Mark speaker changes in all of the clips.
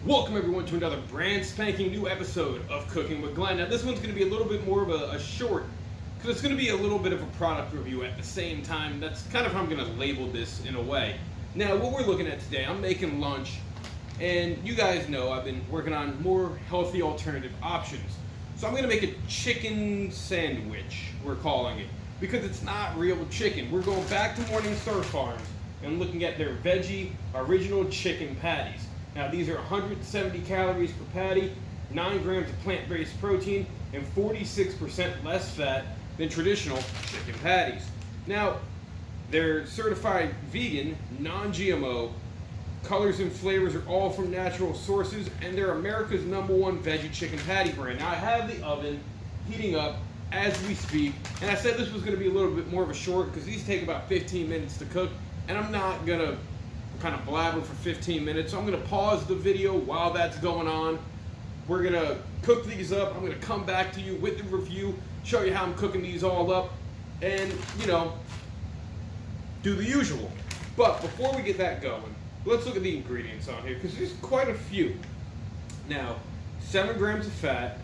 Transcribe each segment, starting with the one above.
Speaker 1: Welcome everyone to another brand spanking new episode of Cooking with Glenn. Now this one's going to be a little bit more of a short, because it's going to be a little bit of a product review at the same time. That's kind of how I'm going to label this in a way. Now what we're looking at today, I'm making lunch, and you guys know I've been working on more healthy alternative options. So I'm going to make a chicken sandwich, we're calling it, because it's not real chicken. We're going back to Morningstar Farms and looking at their veggie original chicken patties. Now these are 170 calories per patty, 9 grams of plant-based protein, and 46% less fat than traditional chicken patties. Now, they're certified vegan, non-GMO, colors and flavors are all from natural sources, and they're America's #1 veggie chicken patty brand. Now I have the oven heating up as we speak, and I said this was going to be a little bit more of a short because these take about 15 minutes to cook, and I'm not going to kind of blabber for 15 minutes, so I'm going to pause the video while that's going on. We're going to cook these up. I'm going to come back to you with the review, show you how I'm cooking these all up, and, you know, do the usual. But before we get that going, let's look at the ingredients on here, because there's quite a few. Now, 7 grams of fat,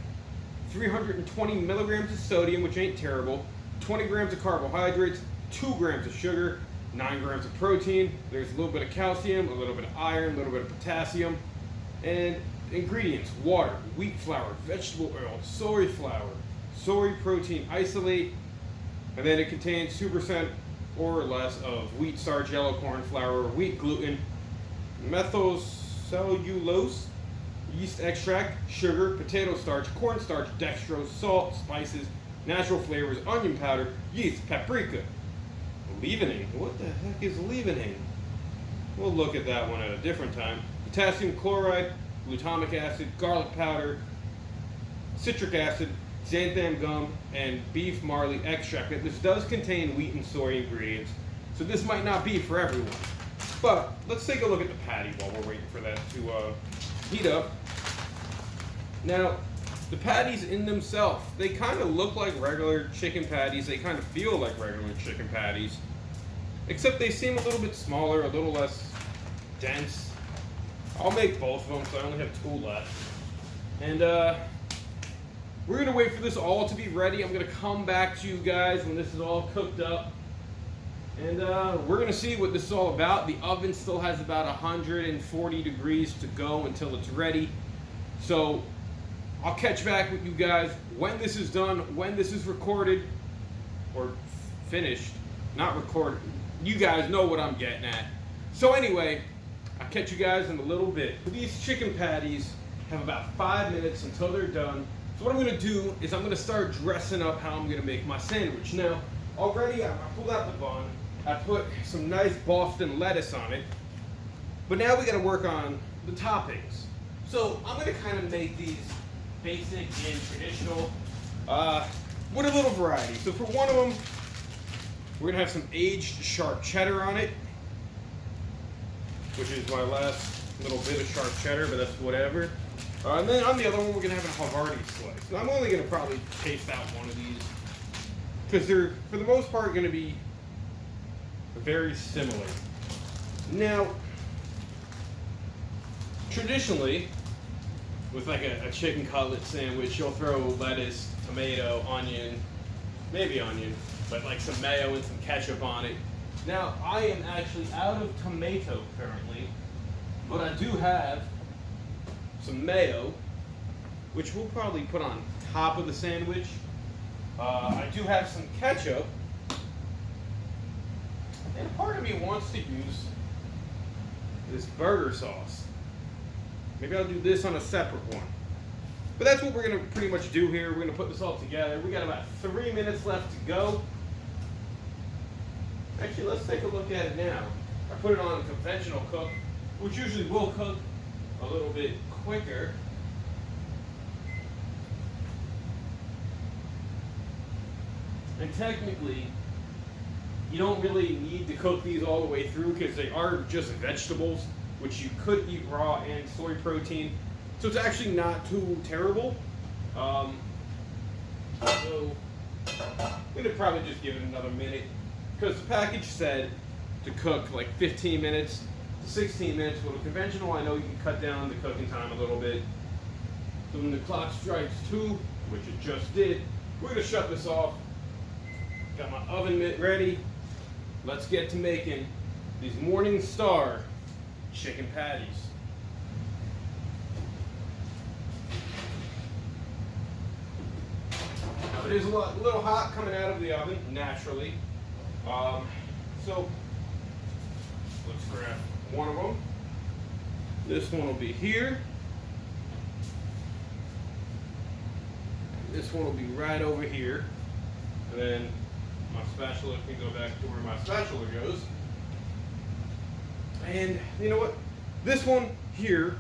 Speaker 1: 320 milligrams of sodium, which ain't terrible, 20 grams of carbohydrates, 2 grams of sugar, 9 grams of protein, there's a little bit of calcium, a little bit of iron, a little bit of potassium, and ingredients: water, wheat flour, vegetable oil, soy flour, soy protein isolate, and then it contains 2% or less of wheat starch, yellow corn flour, wheat gluten, methyl cellulose, yeast extract, sugar, potato starch, cornstarch, dextrose, salt, spices, natural flavors, onion powder, yeast, paprika. Leavening? What the heck is leavening? We'll look at that one at a different time. Potassium chloride, glutamic acid, garlic powder, citric acid, xanthan gum, and beef marley extract. This does contain wheat and soy ingredients, so this might not be for everyone. But let's take a look at the patty while we're waiting for that to heat up. Now, the patties in themselves, they kind of look like regular chicken patties. They kind of feel like regular chicken patties, except they seem a little bit smaller, a little less dense. I'll make both of them, so I only have 2 left. And we're going to wait for this all to be ready. I'm going to come back to you guys when this is all cooked up. And we're going to see what this is all about. The oven still has about 140 degrees to go until it's ready. So I'll catch back with you guys when this is done, when this is recorded, or finished, not recorded. You guys know what I'm getting at. So anyway, I'll catch you guys in a little bit. These chicken patties have about 5 minutes until they're done. So what I'm going to do is I'm going to start dressing up how I'm going to make my sandwich. Now, already I pulled out the bun. I put some nice Boston lettuce on it. But now we got to work on the toppings. So I'm going to kind of make these basic and traditional, with a little variety. So for one of them, we're gonna have some aged sharp cheddar on it, which is my last little bit of sharp cheddar, but that's whatever. And then on the other one, we're gonna have a Havarti slice. Now I'm only gonna probably taste out one of these, because they're, for the most part, gonna be very similar. Now, traditionally, with like a chicken cutlet sandwich, you'll throw lettuce, tomato, onion, maybe onion, but like some mayo and some ketchup on it. Now, I am actually out of tomato currently, but I do have some mayo, which we'll probably put on top of the sandwich. I do have some ketchup, and part of me wants to use this burger sauce. Maybe I'll do this on a separate one. But that's what we're going to pretty much do here. We're going to put this all together. We got about 3 minutes left to go. Actually, let's take a look at it now. I put it on a conventional cook, which usually will cook a little bit quicker. And technically, you don't really need to cook these all the way through because they are just vegetables, which you could eat raw, and soy protein. So it's actually not too terrible. So I'm going to probably just give it another minute, because the package said to cook like 15 minutes. to 16 minutes. With a conventional, I know you can cut down the cooking time a little bit. So when the clock strikes 2, which it just did, we're gonna shut this off. Got my oven mitt ready. Let's get to making these Morning Star chicken patties. Now it is a little hot coming out of the oven, naturally. So let's grab one of them. This one will be here. This one will be right over here. And then my spatula can go back to where my spatula goes. And you know what? This one here,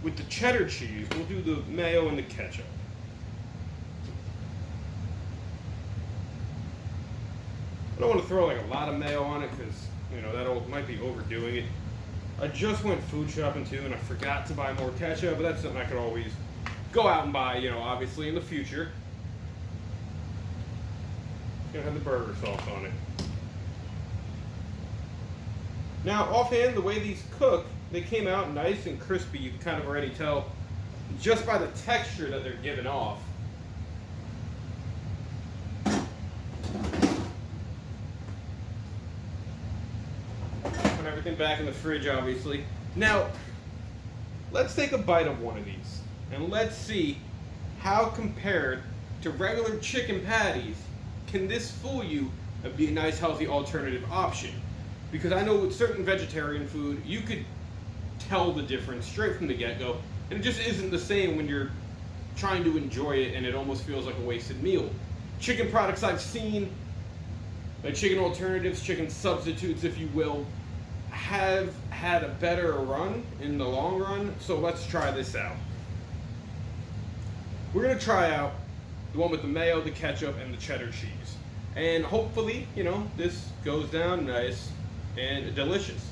Speaker 1: with the cheddar cheese, we'll do the mayo and the ketchup. I don't want to throw like a lot of mayo on it because, you know, that might be overdoing it. I just went food shopping too and I forgot to buy more ketchup, but that's something I could always go out and buy, you know, obviously in the future. Gonna have the burger sauce on it. Now, offhand, the way these cook, they came out nice and crispy. You can kind of already tell just by the texture that they're giving off. Put everything back in the fridge, obviously. Now, let's take a bite of one of these and let's see how compared to regular chicken patties can this fool you and be a nice healthy alternative option. Because I know with certain vegetarian food you could tell the difference straight from the get-go, and it just isn't the same when you're trying to enjoy it and it almost feels like a wasted meal. Chicken products I've seen, like chicken alternatives, chicken substitutes if you will, have had a better run in the long run, so let's try this out. We're gonna try out the one with the mayo, the ketchup, and the cheddar cheese. And hopefully, you know, this goes down nice and delicious.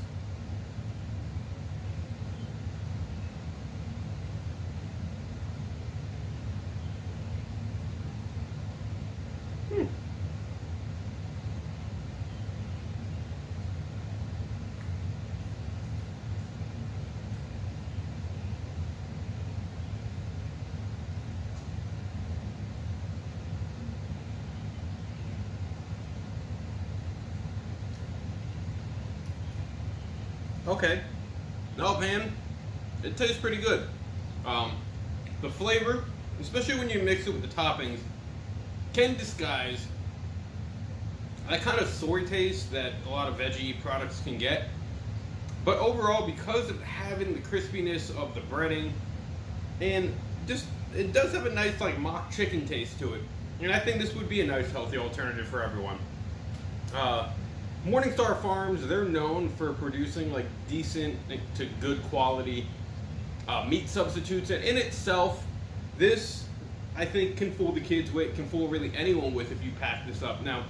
Speaker 1: Okay. No, man, it tastes pretty good. The flavor, especially when you mix it with the toppings, can disguise that kind of soy taste that a lot of veggie products can get. But overall, because of having the crispiness of the breading, and just, it does have a nice like mock chicken taste to it. And I think this would be a nice healthy alternative for everyone. Morningstar Farms, they're known for producing like decent to good quality meat substitutes, and in itself, this I think can fool the kids with, can fool really anyone with if you pack this up. Now,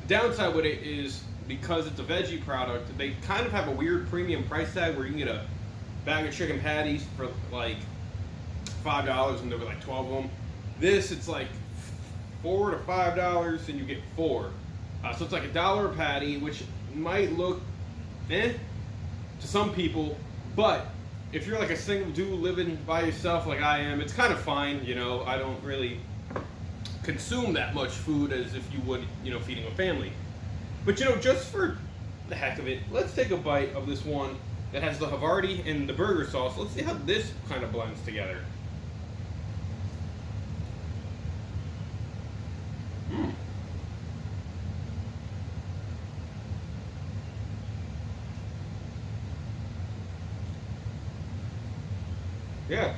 Speaker 1: the downside with it is because it's a veggie product, they kind of have a weird premium price tag where you can get a bag of chicken patties for like $5 and there were like 12 of them. This, it's like $4 to $5 and you get 4. So it's like $1 a patty, which might look to some people, but if you're like a single dude living by yourself like I am, it's kind of fine, you know. I don't really consume that much food as if you would, you know, feeding a family. But you know, just for the heck of it, let's take a bite of this one that has the Havarti and the burger sauce. Let's see how this kind of blends together. Yeah.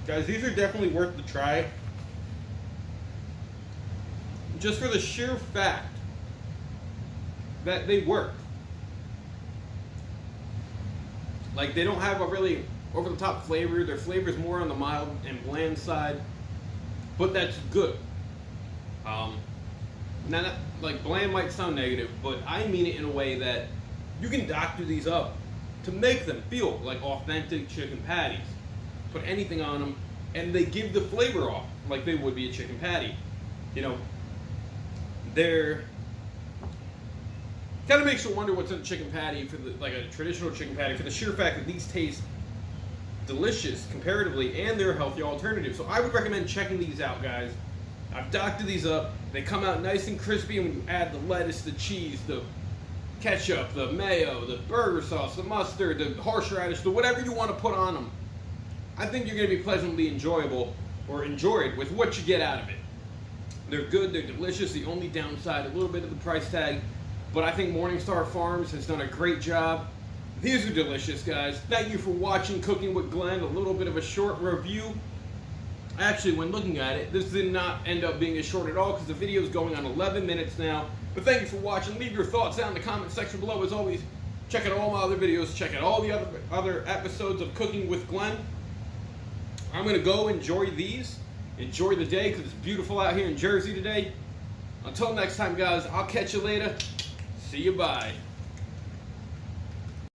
Speaker 1: Guys, these are definitely worth the try. Just for the sheer fact that they work. Like, they don't have a really over-the-top flavor. Their flavor is more on the mild and bland side. But that's good. Now, like, bland might sound negative, but I mean it in a way that you can doctor these up to make them feel like authentic chicken patties. Put anything on them, and they give the flavor off like they would be a chicken patty. You know, they're Kind of makes you wonder what's in a chicken patty like a traditional chicken patty, for the sheer fact that these taste delicious comparatively and they're a healthy alternative. So I would recommend checking these out, guys. I've doctored these up. They come out nice and crispy, and when you add the lettuce, the cheese, the ketchup, the mayo, the burger sauce, the mustard, the horseradish, the whatever you want to put on them, I think you're going to be pleasantly enjoyed with what you get out of it. They're good, they're delicious. The only downside, a little bit of the price tag, but I think Morningstar Farms has done a great job. These are delicious, guys. Thank you for watching Cooking with Glenn, a little bit of a short review. Actually, when looking at it, this did not end up being as short at all because the video is going on 11 minutes now. But thank you for watching. Leave your thoughts down in the comment section below. As always, check out all my other videos. Check out all the other episodes of Cooking with Glenn. I'm going to go enjoy these. Enjoy the day because it's beautiful out here in Jersey today. Until next time, guys, I'll catch you later. See you, bye.